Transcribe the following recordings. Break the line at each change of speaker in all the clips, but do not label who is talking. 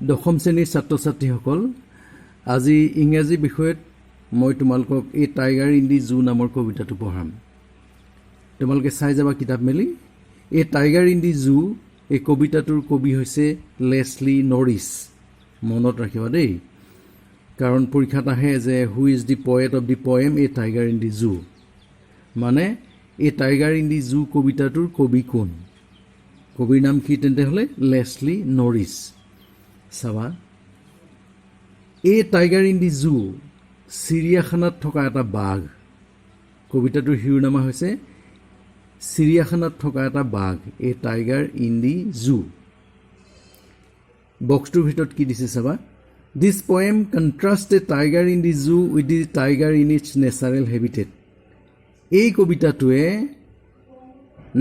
দশম শ্ৰেণীৰ ছাত্ৰ ছাত্ৰীসকল, আজি ইংৰাজী বিষয়ত মই তোমালোকক এই টাইগাৰ ইন দি জু নামৰ কবিতাটো পঢ়াম। তোমালোকে চাই যাবা কিতাপ মেলি। এই টাইগাৰ ইন দি জু এই কবিতাটোৰ কবি হৈছে লেছলি নৰিছ। মনত ৰাখিবা দেই, কাৰণ পৰীক্ষাত আহে যে who is the poet of the poem a tiger in the zoo, মানে এই টাইগাৰ ইন দি জু কবিতাটোৰ কবি কোন? কবিৰ নাম কি তেন্তে হ'লে? লেছলি নৰিছ। চাবা, এই টাইগাৰ ইন দি জু চিৰিয়াখানাত থকা এটা বাঘ। কবিতাটোৰ শিৰোনামা হৈছে চিৰিয়াখানাত থকা এটা বাঘ, এই টাইগাৰ ইন দি জু। বক্সটোৰ ভিতৰত কি দিছে চাবা। This poem contrasts a tiger in the zoo with the tiger in its natural habitat. এই কবিতাটোৱে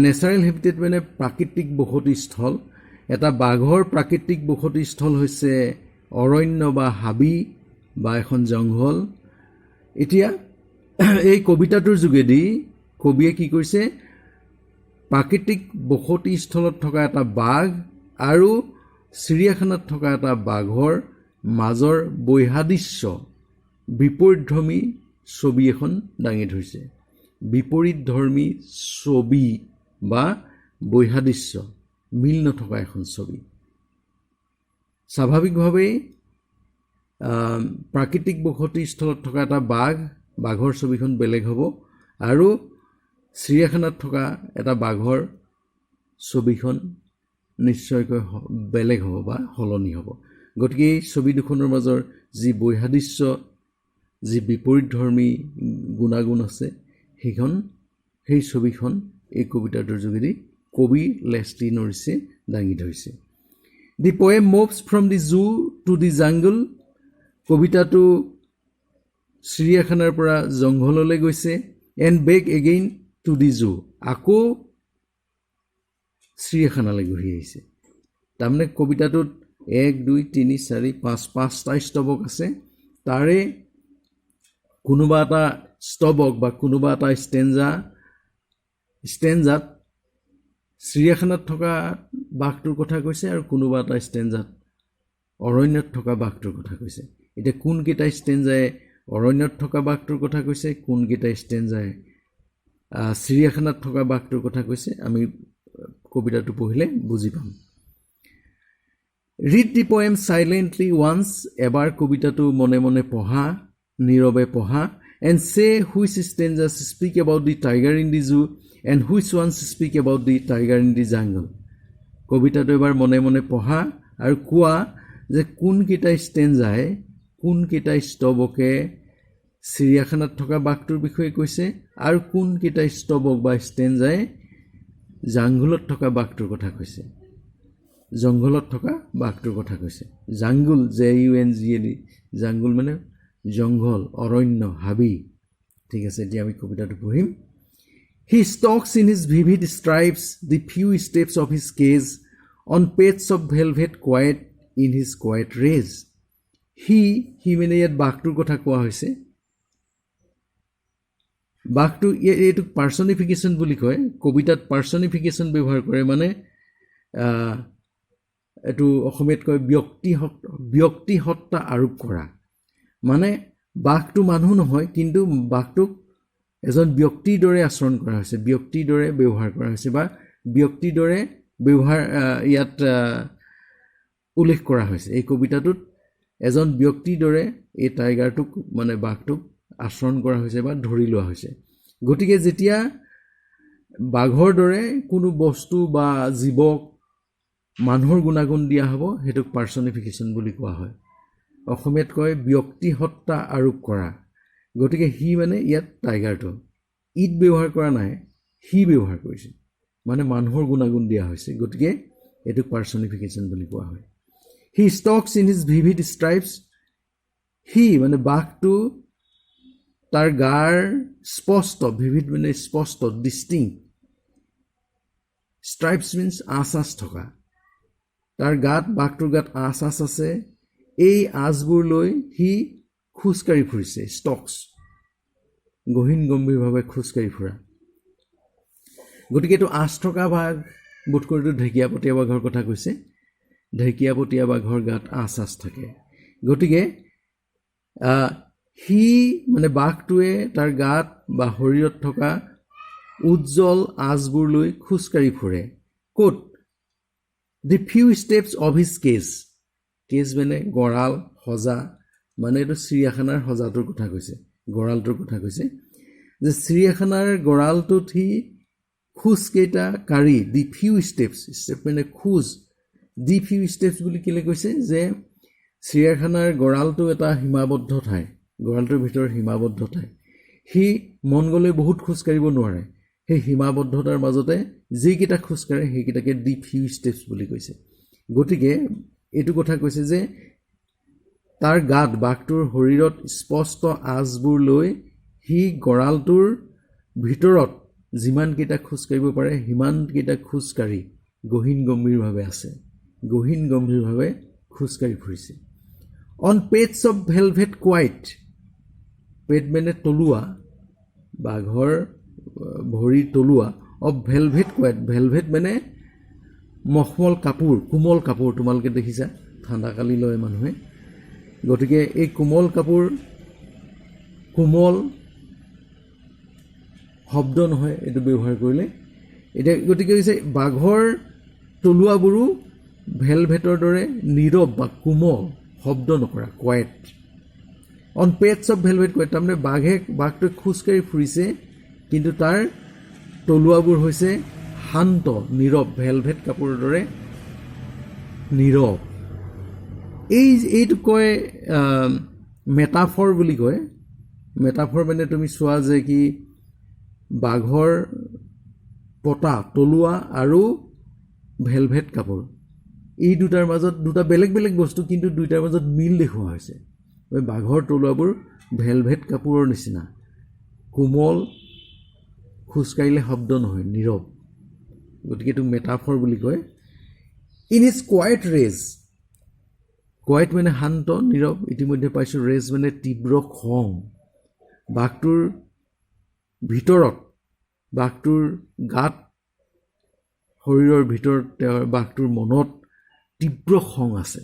নেচাৰেল হেবিটেট মানে প্ৰাকৃতিক বসতিস্থল, এটা বাঘৰ প্ৰাকৃতিক বসতিস্থল হৈছে অৰণ্য বা হাবি বা এখন জংঘল। এতিয়া এই কবিতাটোৰ যোগেদি কবিয়ে কি কৰিছে? প্ৰাকৃতিক বসতিস্থলত থকা এটা বাঘ আৰু চিৰিয়াখানাত থকা এটা বাঘৰ মাজৰ বৈসাদৃশ্য, বিপৰীতধৰ্মী ছবি এখন দাঙি ধৰিছে। বিপৰীতধৰ্মী ছবি বা বৈসাদৃশ্য, মিল নথকা এখন ছবি। স্বাভাৱিকভাৱেই প্ৰাকৃতিক বসতিস্থলত থকা এটা বাঘৰ ছবিখন বেলেগ হ'ব, আৰু চিৰিয়াখানাত থকা এটা বাঘৰ ছবিখন নিশ্চয়কৈ বেলেগ হ'ব বা সলনি হ'ব। গতিকে এই ছবি দুখনৰ মাজৰ যি বৈসাদৃশ্য, যি বিপৰীতধৰ্মী গুণাগুণ আছে, সেই ছবিখন এই কবিতাটোৰ যোগেদি কবি লেছলি নৰিছে দাঙি ধৰিছে। The poem moves from the zoo to the jungle. কবিতাটো চিৰিয়াখানাৰ পৰা জংঘললৈ গৈছে। And back again to the zoo, আকৌ চিৰিয়াখানালৈ ঘূৰি আহিছে। তাৰমানে কবিতাটোত 1, 2, 3, 4, 5 5টা স্তৱক আছে। তাৰে কোনোবা এটা স্তৱক বা কোনোবা এটা ষ্টেঞ্জাত চিৰিয়াখানাত থকা বাঘটোৰ কথা কৈছে, আৰু কোনোবা এটা ষ্টেঞ্জাত অৰণ্যত থকা বাঘটোৰ কথা কৈছে। এতিয়া কোনকেইটা ষ্টেঞ্জাই অৰণ্যত থকা বাঘটোৰ কথা কৈছে, কোনকেইটা ষ্টেঞ্জাই চিৰিয়াখানাত থকা বাঘটোৰ কথা কৈছে, আমি কবিতাটো পঢ়িলে বুজি পাম। Read the poem silently once. এবাৰ কবিতাটো মনে মনে পঢ়া, নীৰৱে পঢ়া। And say which stanzas speak about the tiger in the zoo and which ones speak about the tiger in the jungle. কবিতাটো এবাৰ মনে মনে পঢ়া আৰু কোৱা যে কোনকেইটা ষ্টেঞ্জাই, কোনকেইটা স্তৱকে চিৰিয়াখানাত থকা বাঘটোৰ বিষয়ে কৈছে, আৰু কোনকেইটা স্তৱক বা ষ্টেঞ্জাই জাংগলত থকা বাঘটোৰ কথা কৈছে, জংঘলত থকা বাঘটোৰ কথা কৈছে। জাংগুল, JUNGL, জাংগুল মানে জংঘল, অৰণ্য, হাবি। ঠিক আছে, এতিয়া আমি কবিতাটো পঢ়িম। He stalks in his vivid stripes the few steps of his cage, on paths of velvet quiet in his quiet rays. He মানে ইয়াত বাঘটোৰ কথা কোৱা হৈছে। বাঘটো এইটো পাৰ্চনিফিকেশ্যন বুলি কয়। কবিতাত পাৰ্চনিফিকেশ্যন ব্যৱহাৰ কৰে, মানে এইটো অসমীয়াত কয় ব্যক্তিসত্তা আৰোপ কৰা। মানে বাঘটো মানুহ নহয়, কিন্তু বাঘটোক এজন ব্যক্তিৰ দৰে আচৰণ কৰা হৈছে, ব্যক্তিৰ দৰে ব্যৱহাৰ কৰা হৈছে, বা ব্যক্তিৰ দৰে ব্যৱহাৰ ইয়াত উল্লেখ কৰা হৈছে। এই কবিতাটোত এজন ব্যক্তিৰ দৰে এই টাইগাৰটোক মানে বাঘটোক আচৰণ কৰা হৈছে বা ধৰি লোৱা হৈছে। গতিকে যেতিয়া বাঘৰ দৰে কোনো বস্তু বা জীৱক মানুহৰ গুণাগুণ দিয়া হ'ব, সেইটোক পাৰ্চনিফিকেশ্যন বুলি কোৱা হয়। অসমীয়াত কয় ব্যক্তিসত্তা আৰোপ কৰা। গতিকে সি মানে ইয়াত টাইগাৰটো ইট ব্যৱহাৰ কৰা নাই, সি ব্যৱহাৰ কৰিছে, মানে মানুহৰ গুণাগুণ দিয়া হৈছে। গতিকে এইটোক পাৰ্চনিফিকেশ্যন বুলি কোৱা হয়। হি ষ্টক্স ইন হিজ ভিভিড ষ্ট্ৰাইপছ। সি মানে বাঘটো তাৰ গাৰ স্পষ্ট, ভিভিড মানে স্পষ্ট, ডিষ্টিংক্ট। ষ্ট্ৰাইপছ মিনছ আঁচ থকা। তাৰ গাত, বাঘটোৰ গাত আঁচ আছে। এই আঁচবোৰ লৈ সি খোজকাঢ়ি ফুৰিছে। ষ্টক্স, গহীন গম্ভীৰভাৱে খোজকাঢ়ি ফুৰা। গতিকে এইটো আঁচ থকা বাঘ, বোধকৰি এইটো ঢেকীয়াপতীয়া বাঘৰ কথা কৈছে। ঢেকীয়াপতীয়া বাঘৰ গাত আঁচ থাকে। গতিকে সি মানে বাঘটোৱে তাৰ গাত বা শৰীৰত থকা উজ্জ্বল আঁচবোৰ লৈ খোজকাঢ়ি ফুৰে। ক'ত? The few steps of his cage. Cage মানে গঁৰাল, সজা, মানে এইটো চিৰিয়াখানাৰ সজাটোৰ কথা কৈছে, গঁৰালটোৰ কথা কৈছে। যে চিৰিয়াখানাৰ গঁৰালটোত সি খোজকেইটা কাঢ়ি, দি ফিউ ষ্টেপছ, ষ্টেপ মানে খোজ, দি ফিউ ষ্টেপছ বুলি কেলৈ কৈছে? যে চিৰিয়াখানাৰ গঁৰালটো এটা সীমাবদ্ধ ঠাই, গঁৰালটোৰ ভিতৰত সীমাবদ্ধ ঠাই। সি মন গ'লে বহুত খোজ কাঢ়িব নোৱাৰে। সেই সীমাবদ্ধতাৰ মাজতে যিকেইটা খোজ কাঢ়ে সেইকেইটাকে দি ফিউ ষ্টেপছ বুলি কৈছে। গতিকে এইটো কথা কৈছে যে তাৰ গাত, বাঘটোৰ শৰীৰত স্পষ্ট আঁচবোৰ লৈ সি গঁৰালটোৰ ভিতৰত যিমানকেইটা খোজ কাঢ়িব পাৰে সিমানকেইটা খোজকাঢ়ি গহীন গম্ভীৰভাৱে আছে, গহীন গম্ভীৰভাৱে খোজকাঢ়ি ফুৰিছে। On pads of velvet quiet, pad মানে তলুৱা, বাঘৰ ভৰিৰ তলুৱা, অফ ভেলভেট কোৱাইট, ভেলভেট মানে মখমল কাপোৰ, কোমল কাপোৰ, তোমালোকে দেখিছা ঠাণ্ডাকালি লয় মানুহে। গতিকে এই কোমল কাপোৰ, কোমল শব্দ নহয় এইটো ব্যৱহাৰ কৰিলে। এতিয়া গতিকে হৈছে বাঘৰ তলুৱাবোৰো ভেলভেটৰ দৰে নীৰৱ বা কোমল, শব্দ নকৰা, quiet. On pads of velvet quiet, তাৰমানে বাঘটোৱে খোজকাঢ়ি ফুৰিছে কিন্তু তাৰ তলুৱাবোৰ হৈছে শান্ত, নীৰৱ, ভেলভেট কাপোৰৰ দৰে নীৰৱ। এইটো কয় মেটাফৰ বুলি কয়। মেটাফৰ মানে তুমি চোৱা যে কি বাঘৰ পতা, তলুৱা আৰু ভেলভেট কাপোৰ, এই দুটাৰ মাজত দুটা বেলেগ বেলেগ বস্তু, কিন্তু দুইটাৰ মাজত মিল দেখুওৱা হৈছে। বাঘৰ তলুৱাবোৰ ভেলভেট কাপোৰৰ নিচিনা কোমল, খোজকাঢ়িলে শব্দ নহয়, নীৰৱ। গতিকে এইটো মেটাফৰ বুলি কয়। In his quiet raise, quiet মানে শান্ত, নীৰৱ, ইতিমধ্যে পাইছোঁ। ৰেজ মানে তীব্ৰ খং। বাঘটোৰ ভিতৰত, বাঘটোৰ গাত, শৰীৰৰ ভিতৰত, বাঘটোৰ মনত তীব্ৰ খং আছে।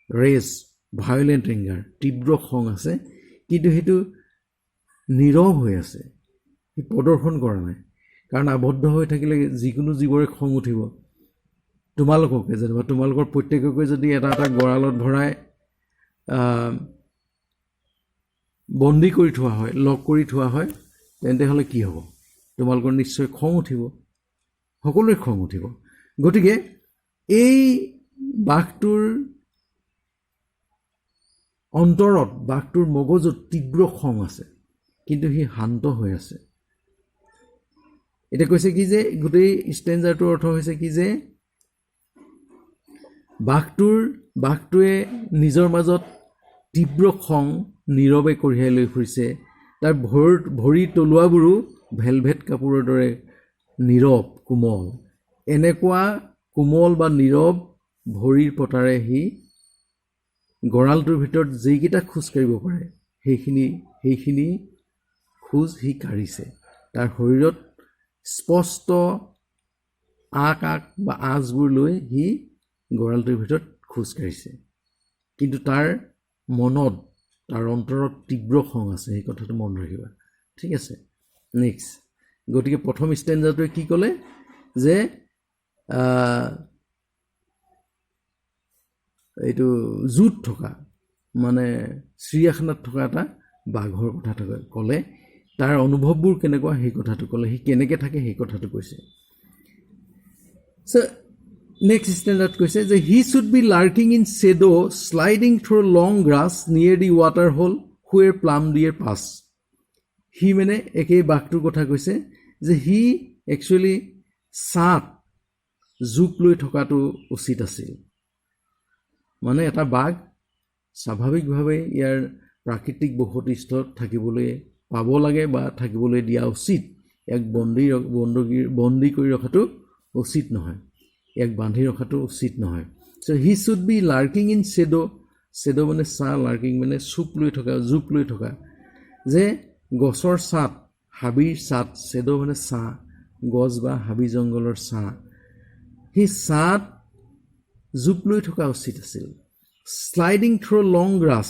ৰেজ, ভায়লেণ্ট এংগাৰ, তীব্ৰ খং আছে, কিন্তু সেইটো নীৰৱ হৈ আছে, সি প্ৰদৰ্শন কৰা নাই। কাৰণ আবদ্ধ হৈ থাকিলে যিকোনো জীৱৰে খং উঠিব। তোমালোককে যেনিবা, তোমালোকৰ প্ৰত্যেককে যদি এটা এটা গঁৰালত ভৰাই বন্দী কৰি থোৱা হয়, লগ কৰি থোৱা হয়, তেন্তে হ'লে কি হ'ব? তোমালোকৰ নিশ্চয় খং উঠিব, সকলোৰে খং উঠিব। গতিকে এই বাঘটোৰ অন্তৰত, বাঘটোৰ মগজুত তীব্ৰ খং আছে, কিন্তু সি শান্ত হৈ আছে। এতিয়া কৈছে কি যে গোটেই ষ্টেঞ্জাৰটোৰ অৰ্থ হৈছে কি যে বাঘটোৱে নিজৰ মাজত তীব্ৰ খং নীৰৱে কঢ়িয়াই লৈ ফুৰিছে। তাৰ ভৰিৰ তলুৱাবোৰো ভেলভেট কাপোৰৰ দৰে নীৰৱ, কোমল। এনেকুৱা কোমল বা নীৰৱ ভৰিৰ পতাৰে সি গঁৰালটোৰ ভিতৰত যিকেইটা খোজ কাঢ়িব পাৰে সেইখিনি খোজ সি কাঢ়িছে। তাৰ শৰীৰত স্পষ্ট আঁক বা আঁচবোৰ লৈ সি গঁৰালটোৰ ভিতৰত খোজ কাঢ়িছে, কিন্তু তাৰ মনত, তাৰ অন্তৰত তীব্ৰ খং আছে। সেই কথাটো মন ৰাখিবা, ঠিক আছে? নেক্সট, গতিকে প্ৰথম ষ্টেঞ্জাৰটোৱে কি ক'লে যে এইটো জুত থকা, মানে চিৰিয়াখানাত থকা এটা বাঘৰ কথা ক'লে। তাৰ অনুভৱবোৰ কেনেকুৱা সেই কথাটো ক'লে, সি কেনেকৈ থাকে সেই কথাটো কৈছে। চ' নেক্সট ষ্টেণ্ডাৰ্ড কৈছে যে he should be lurking in shadow sliding through long grass near the water hole where plump deer pass. সি মানে একেই বাঘটোৰ কথা কৈছে যে সি একচুৱেলি ছাঁত জোক লৈ থকাটো উচিত আছিল। মানে এটা বাঘ স্বাভাৱিকভাৱে ইয়াৰ প্ৰাকৃতিক বসতিস্থলত থাকিবলৈ পাব লাগে বা থাকিবলৈ দিয়া উচিত। ইয়াক বন্দী কৰি ৰখাটো উচিত নহয়, ইয়াক বান্ধি ৰখাটো উচিত নহয়। So' he should be lurking in shadow, shadow মানে ছাঁ, লাৰ্কিং মানে চুপ লৈ থকা, জোক লৈ থকা, যে গছৰ ছাঁত, হাবিৰ ছাঁত, শ্বেডো মানে ছাঁ, গছ বা হাবি জংঘলৰ ছাঁ, সেই ছাঁত জুপ লৈ থকা উচিত আছিল sliding through long grass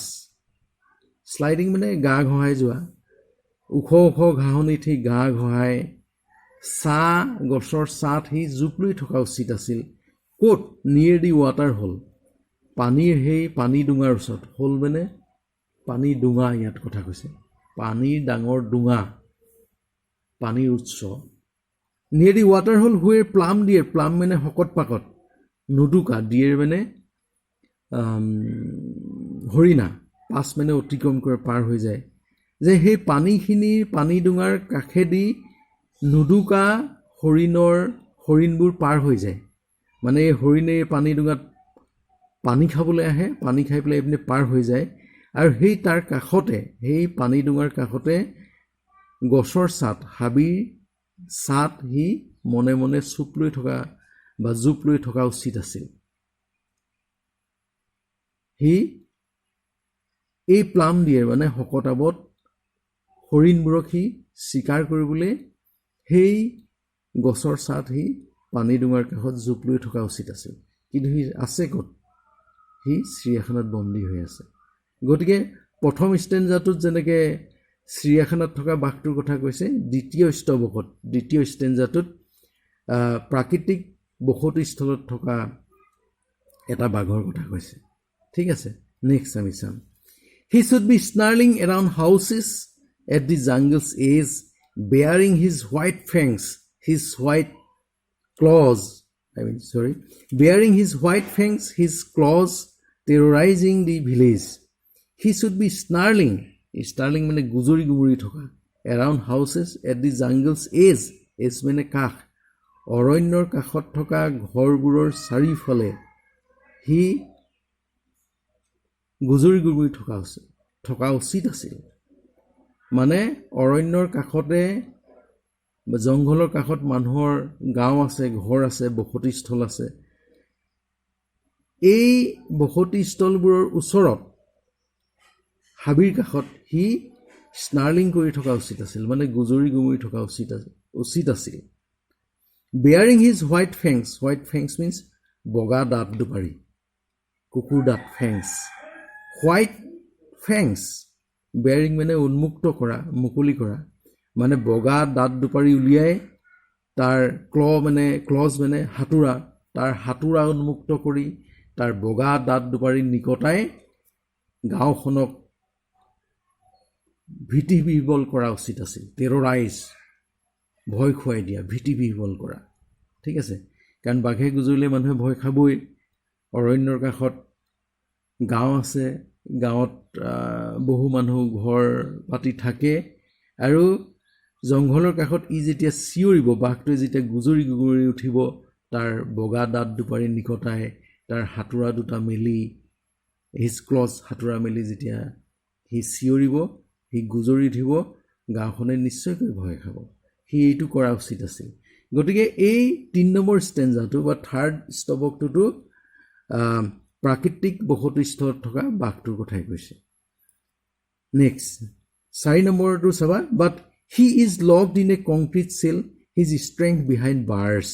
sliding মানে গা ঘঁহাই যোৱা ওখ ওখ ঘাঁহনিত সি গা ঘঁহাই গছৰ ছাঁত সি জুপ লৈ থকা উচিত আছিল ক'ত নিয়েৰ দি ৱাটাৰ হ'ল পানীৰ সেই পানী ডুঙাৰ ওচৰত হ'ল মানে পানী ডুঙা ইয়াত কথা কৈছে পানীৰ ডাঙৰ ডুঙা পানীৰ উৎস নিয়েৰ দি ৱাটাৰ হ'ল হুৱেৰ প্লাম ডিয়েৰ প্লাম মানে শকত পাকত নুডুকা ডিয়েৰ মানে হৰিণা পাছ মানে অতিক্ৰম কৰে পাৰ হৈ যায় যে সেই পানীখিনিৰ পানী ডুঙাৰ কাষেদি নুডুকা হৰিণবোৰ পাৰ হৈ যায় মানে এই হৰিণে পানী ডুঙাত পানী খাবলৈ আহে পানী খাই পেলাই এইপিনে পাৰ হৈ যায় আৰু সেই তাৰ কাষতে সেই পানী ডুঙাৰ কাষতে গছৰ ছাঁত হাবিৰ ছাঁত সি মনে মনে চুপ লৈ থকা বা জুপ লৈ থকা উচিত আছিল সি এই প্লাম ডিয়েৰ মানে শকতাৱত হৰিণবোৰক সি চিকাৰ কৰিবলৈ সেই গছৰ ছাঁত সি পানী ডুঙাৰ কাষত জুপ লৈ থকা উচিত আছিল কিন্তু সি আছে ক'ত সি চিৰিয়াখানাত বন্দী হৈ আছে গতিকে প্ৰথম ষ্টেঞ্জাটোত যেনেকৈ চিৰিয়াখানাত থকা বাঘটোৰ কথা কৈছে দ্বিতীয় ষ্টেঞ্জাটোত প্ৰাকৃতিক বসতিস্থলত থকা এটা বাঘৰ কথা কৈছে ঠিক আছে নেক্সট আমি চাম he should be snarling around houses at the jungle's edge bearing his white fangs, his white claws, bearing his white fangs, his claws, terrorizing the village. He should be snarling মানে গুজৰি গুমৰি থকা, around houses at the jungle's edge, edge মানে কাষ, অৰণ্যৰ কাষত থকা ঘৰবোৰৰ চাৰিওফালে, সি গুজৰি গুমৰি থকা উচিত আছিল। মানে অৰণ্যৰ কাষতে জংঘলৰ কাষত মানুহৰ গাঁও আছে ঘৰ আছে বসতিস্থল আছে এই বসতিস্থলবোৰৰ ওচৰত হাবিৰ কাষত সি স্নাৰ্লিং কৰি থকা উচিত আছিল মানে গুজৰি গুমৰি থকা উচিত আছিল bearing his white fangs means বগা দাঁত দুপাৰি কুকুৰ দাঁত fangs white fangs bearing মানে উন্মুক্ত কৰা মুকলি কৰা মানে বগা দাঁত দুপাৰি উলিয়াই তাৰ ক্লজ মানে হাতুৰা তাৰ হাতুৰা উন্মুক্ত কৰি তাৰ বগা দাঁত দুপাৰি নিকটাই গাঁওখনক ভীতিবিহ্বল কৰা উচিত আছিল টেৰৰাইজ ভয় খুৱাই দিয়া ভীতিবিহ্বল কৰা ঠিক আছে কাৰণ বাঘে গুজৰিলে মানুহে ভয় খাবই অৰণ্যৰ কাষত গাঁও আছে গাঁৱত বহু মানুহ ঘৰ পাতি থাকে আৰু জংঘলৰ কাষত ই যেতিয়া চিঞৰিব বাঘটোৱে যেতিয়া গুজৰি গুজৰি উঠিব তাৰ বগা দাঁত দুপাৰি নিকটাই তাৰ হাতুৰা দুটা মেলি হিজ ক্লজ হাতুৰা মেলি যেতিয়া সি চিঞৰিব সি গুজৰি উঠিব গাঁওখনে নিশ্চয়কৈ ভয় খাব সি এইটো কৰা উচিত আছিল গতিকে এই ৩ নম্বৰ ষ্টেঞ্জাটো বা থাৰ্ড স্তবকটোতো প্ৰাকৃতিক বসতিস্থলত থকা বাঘটোৰ কথাই কৈছে নেক্সট 4 নম্বৰটো চাবা but he is locked in a concrete cell his strength behind bars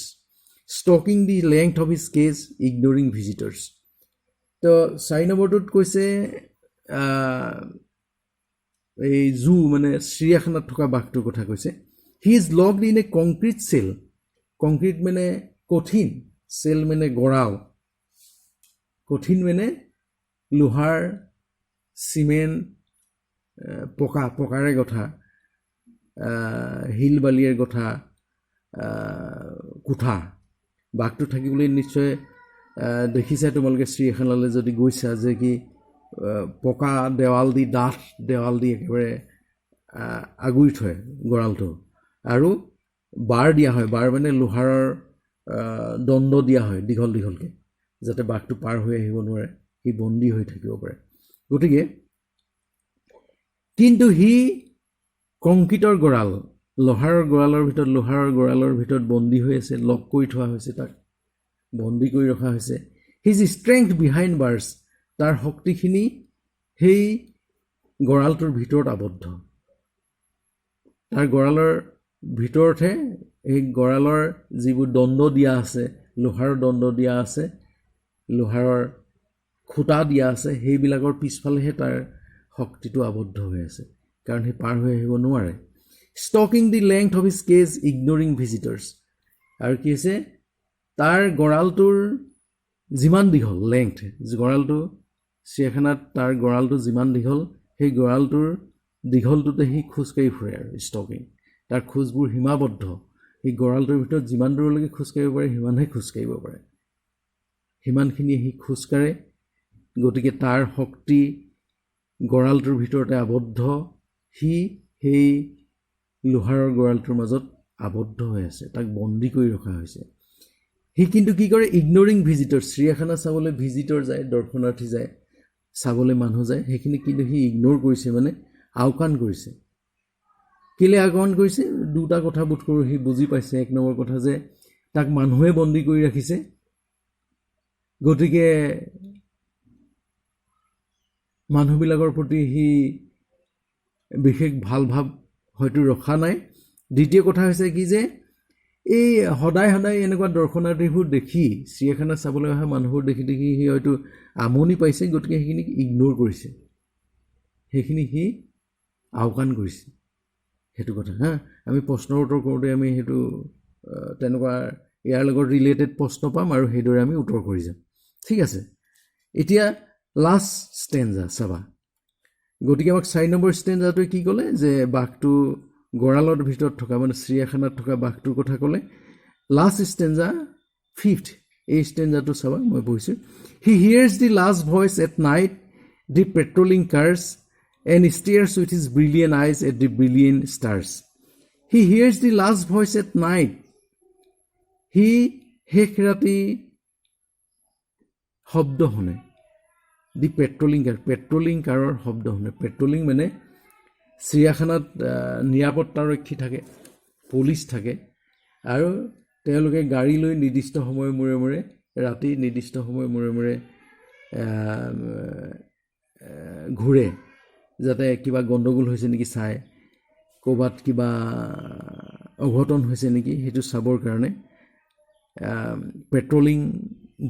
stalking the length of his cage ignoring visitors তো 4 নম্বৰটোত কৈছে এই জু মানে চিৰিয়াখানাত থকা বাঘটোৰ কথা কৈছে he is locked in a concrete cell concrete মানে কঠিন চেল মানে গঁৰাল কঠিন মানে লোহাৰ চিমেণ্ট পকাৰে গঠা শিল বালিৰে গঠা কোঠা বাঘটো থাকিবলৈ নিশ্চয় দেখিছা তোমালোকে চিৰিয়াখানালৈ যদি গৈছা যে কি পকা দেৱাল দি ডাঠ দেৱাল দি একেবাৰে আগুৰি থয় গঁৰালটো আৰু বাৰ দিয়া হয় বাৰ মানে লোহাৰৰ দণ্ড দিয়া হয় দীঘল দীঘলকৈ যাতে বাঘটো পাৰ হৈ আহিব নোৱাৰে সি বন্দী হৈ থাকিব পাৰে গতিকে কিন্তু সি কংক্ৰিটৰ গঁৰাল লোহাৰৰ গঁৰালৰ ভিতৰত বন্দী হৈ আছে লক কৰি থোৱা হৈছে তাক বন্দী কৰি ৰখা হৈছে হিজ ষ্ট্ৰেংথ বিহাইণ্ড বাৰ্ছ তাৰ শক্তিখিনি সেই গঁৰালটোৰ ভিতৰত আবদ্ধ তাৰ গঁৰালৰ ভিতৰতহে এই গঁৰালৰ যিবোৰ দণ্ড দিয়া আছে লোহাৰ দণ্ড দিয়া আছে লোহাৰৰ খুঁটা দিয়া আছে সেইবিলাকৰ পিছফালেহে তাৰ শক্তিটো আবদ্ধ হৈ আছে কাৰণ সি পাৰ হৈ আহিব নোৱাৰে stalking the length of his cage ignoring visitors আৰু কি হৈছে তাৰ গঁৰালটোৰ যিমান দীঘল লেংথ গঁৰালটো চিৰিয়াখানাত তাৰ গঁৰালটো যিমান দীঘল সেই গঁৰালটোৰ দীঘলটোতে সি খোজকাঢ়ি ফুৰে আৰু ষ্টকিং তাৰ খোজবোৰ সীমাবদ্ধ সেই গঁৰালটোৰ ভিতৰত যিমান দূৰলৈকে খোজকাঢ়িব পাৰে সিমানহে খোজকাঢ়িব পাৰে সিমানখিনি সি খোজকাঢ়ে গতিকে তাৰ শক্তি গঁৰালটোৰ ভিতৰতে আবদ্ধ সি সেই লোহাৰৰ গঁৰালটোৰ মাজত আবদ্ধ হৈ আছে তাক বন্দী কৰি ৰখা হৈছে সি কিন্তু কি কৰে ইগনৰিং ভিজিটৰ চিৰিয়াখানা চাবলৈ ভিজিটৰ যায় দৰ্শনাৰ্থী যায় চাবলৈ মানুহ যায় সেইখিনি কিন্তু সি ইগন'ৰ কৰিছে মানে আওকাণ কৰিছে কেলে আওকাণ কৰিছে দুটা কথা বোধ কৰোঁ সি বুজি পাইছে এক নম্বৰ কথা যে তাক মানুহে বন্দী কৰি ৰাখিছে গতিকে মানুহবিলাকৰ প্ৰতি সি বিশেষ ভাল ভাৱ হয়তো ৰখা নাই দ্বিতীয় কথা হৈছে কি যে এই সদায় সদায় এনেকুৱা দৰ্শনাৰ্থীবোৰ দেখি চিৰিয়াখানা চাবলৈ অহা মানুহবোৰ দেখি দেখি সি হয়তো আমনি পাইছে গতিকে সেইখিনিক ইগন'ৰ কৰিছে সেইখিনি সি আওকাণ কৰিছে সেইটো কথা হা আমি প্ৰশ্নৰ উত্তৰ কৰোঁতে আমি সেইটো তেনেকুৱা ইয়াৰ লগত ৰিলেটেড প্ৰশ্ন পাম আৰু সেইদৰে আমি উত্তৰ কৰি যাম ঠিক আছে এতিয়া লাষ্ট ষ্টেঞ্জা চাবা গতিকে আমাক 4 নম্বৰ ষ্টেঞ্জাটোৱে কি ক'লে যে বাঘটো গঁৰালৰ ভিতৰত থকা মানে চিৰিয়াখানাত থকা বাঘটোৰ কথা ক'লে লাষ্ট ষ্টেঞ্জা 5th এই ষ্টেঞ্জাটো চাবা মই পঢ়িছোঁ he hears the last voice at night the patrolling cars and stares with his brilliant eyes at the brilliant stars he hears the last voice at night সি শেষ ৰাতি শব্দ শুনে দি পেট্ৰলিং কাৰৰ শব্দ শুনে পেট্ৰলিং মানে চিৰিয়াখানাত নিৰাপত্তাৰক্ষী থাকে পুলিচ থাকে আৰু তেওঁলোকে গাড়ী লৈ নিৰ্দিষ্ট সময়ৰ মূৰে মূৰে ৰাতি নিৰ্দিষ্ট সময়ৰ মূৰে মূৰে ঘূৰে যাতে কিবা গণ্ডগোল হৈছে নেকি চায় ক'ৰবাত কিবা অঘটন হৈছে নেকি সেইটো চাবৰ কাৰণে পেট্ৰলিং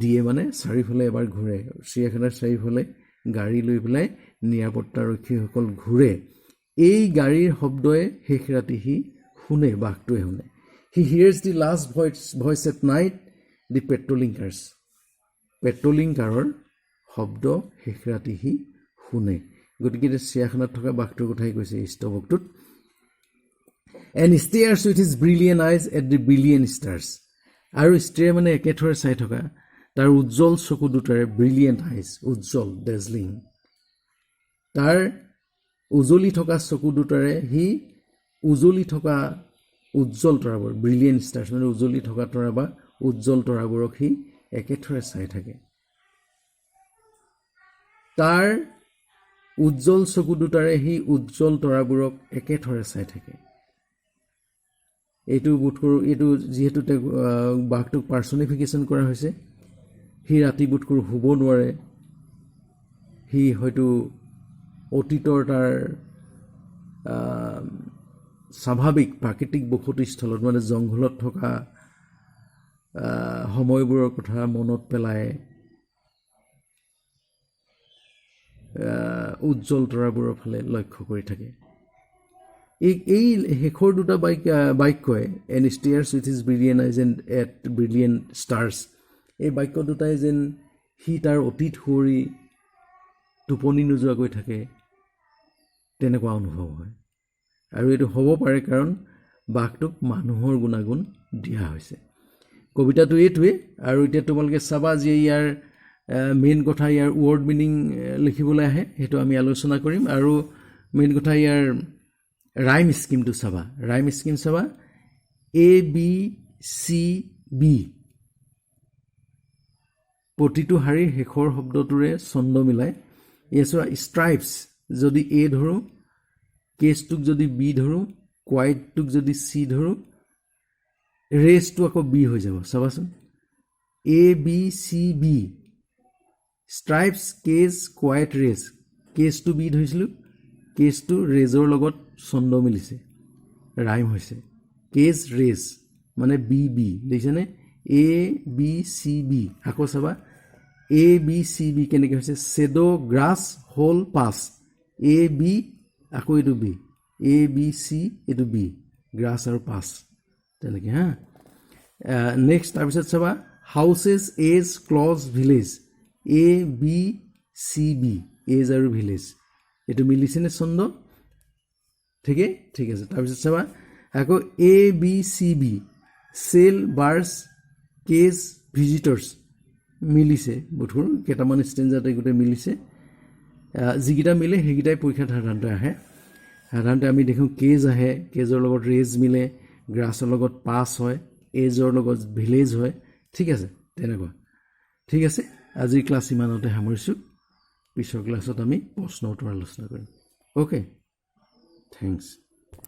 দিয়ে মানে চাৰিওফালে এবাৰ ঘূৰে চিৰিয়াখানাৰ চাৰিওফালে গাড়ী লৈ পেলাই নিৰাপত্তাৰক্ষীসকল ঘূৰে এই গাড়ীৰ শব্দই শেষ ৰাতি সি শুনে বাঘটোৱে শুনে he hears the last voice at night the patrolling কাৰৰ শব্দ শেষ ৰাতি সি শুনে গতিকে চিৰিয়াখানাত থকা বাঘটোৰ কথাই কৈছে ষ্টবকটোত and stares with his brilliant eyes at the brilliant stars আৰু ষ্টেয়াৰ মানে একেথৰে চাই থকা তাৰ উজ্জ্বল চকু দুটাৰে ব্ৰিলিয়েণ্ট আইজ উজ্জ্বল ডেজলিং তাৰ উজ্বলি থকা চকু দুটাৰে সি উজ্বলি থকা উজ্জ্বল তৰাবোৰ ব্ৰিলিয়েণ্ট ষ্টাৰ্ছ মানে উজ্বলি থকা তৰা বা উজ্জ্বল তৰাবোৰক সি একেথৰে চাই থাকে তাৰ উজ্জ্বল চকু দুটাৰে সি উজ্জ্বল তৰাবোৰক একেথৰে চাই থাকে এইটো বোধ কৰোঁ এইটো যিহেতু বাঘটোক পাৰ্চনিফিকেশ্যন কৰা হৈছে সি ৰাতি বোধ কৰোঁ শুব নোৱাৰে সি হয়তো অতীতৰ তাৰ স্বাভাৱিক প্ৰাকৃতিক বসতিস্থলত মানে জংঘলত থকা সময়বোৰৰ কথা মনত পেলাই উজ্জ্বল তৰাবোৰৰ ফালে লক্ষ্য কৰি থাকে এই শেষৰ দুটা বাক্যই and stares with his brilliant eyes and at brilliant stars এই বাক্য দুটাই যেন সি তাৰ অতীত সুঁৱৰি টোপনি নোযোৱাকৈ থাকে তেনেকুৱা অনুভৱ হয় আৰু এইটো হ'ব পাৰে কাৰণ বাঘটোক মানুহৰ গুণাগুণ দিয়া হৈছে কবিতাটো এইটোৱে আৰু এতিয়া তোমালোকে চাবা যে ইয়াৰ মেইন কথা ইয়াৰ ৱৰ্ড মিনিং লিখিবলৈ আহে সেইটো আমি আলোচনা কৰিম আৰু মেইন কথা ইয়াৰ ৰাইম স্কিমটো চাবা ABCB প্ৰতিটো শাৰীৰ শেষৰ শব্দটোৰে ছন্দ মিলাই চোৱা ষ্ট্ৰাইপছ যদি A ধৰোঁ কেছটোক যদি B ধৰোঁ কোৱাইটটোক যদি C ধৰোঁ ৰেছটো আকৌ B হৈ যাব চাবাচোন ABCB ষ্ট্ৰাইপছ কেছ কোৱাইট ৰেছ কেছটো B ধৰিছিলোঁ কেছটো ৰেজৰ লগত ছন্দ মিলিছে ৰাইম হৈছে কেছ ৰেছ মানে BB দেখিছেনে ABCB আকৌ চাবা এ বি চি বি কেনেকৈ হৈছে shadow grass hole pass A B আকৌ এইটো বি এ বি চি এইটো বি গ্ৰাছ আৰু পাছ তেনেকৈ হা নেক্সট তাৰপিছত চাবা houses edge claws village A B C B edge আৰু ভিলেজ এইটো মিলিছেনে ছন্দ ঠিকেই ঠিক আছে তাৰপিছত চাবা আকৌ A B C B cell bars cage visitors মিলিছে বোধহয় কেইটামান ষ্টেঞ্জাতে গোটেই মিলিছে যিকেইটা মিলে সেইকেইটাই পৰীক্ষাত সাধাৰণতে আহে সাধাৰণতে আমি দেখোঁ কেজ আহে কেজৰ লগত ৰেজ মিলে গ্ৰাছৰ লগত পাছ হয় এজৰ লগত ভিলেজ হয় ঠিক আছে তেনেকুৱা ঠিক আছে আজিৰ ক্লাছ ইমানতে সামৰিছোঁ পিছৰ ক্লাছত আমি প্ৰশ্ন উত্তৰ আলোচনা কৰিম অ'কে থেংকছ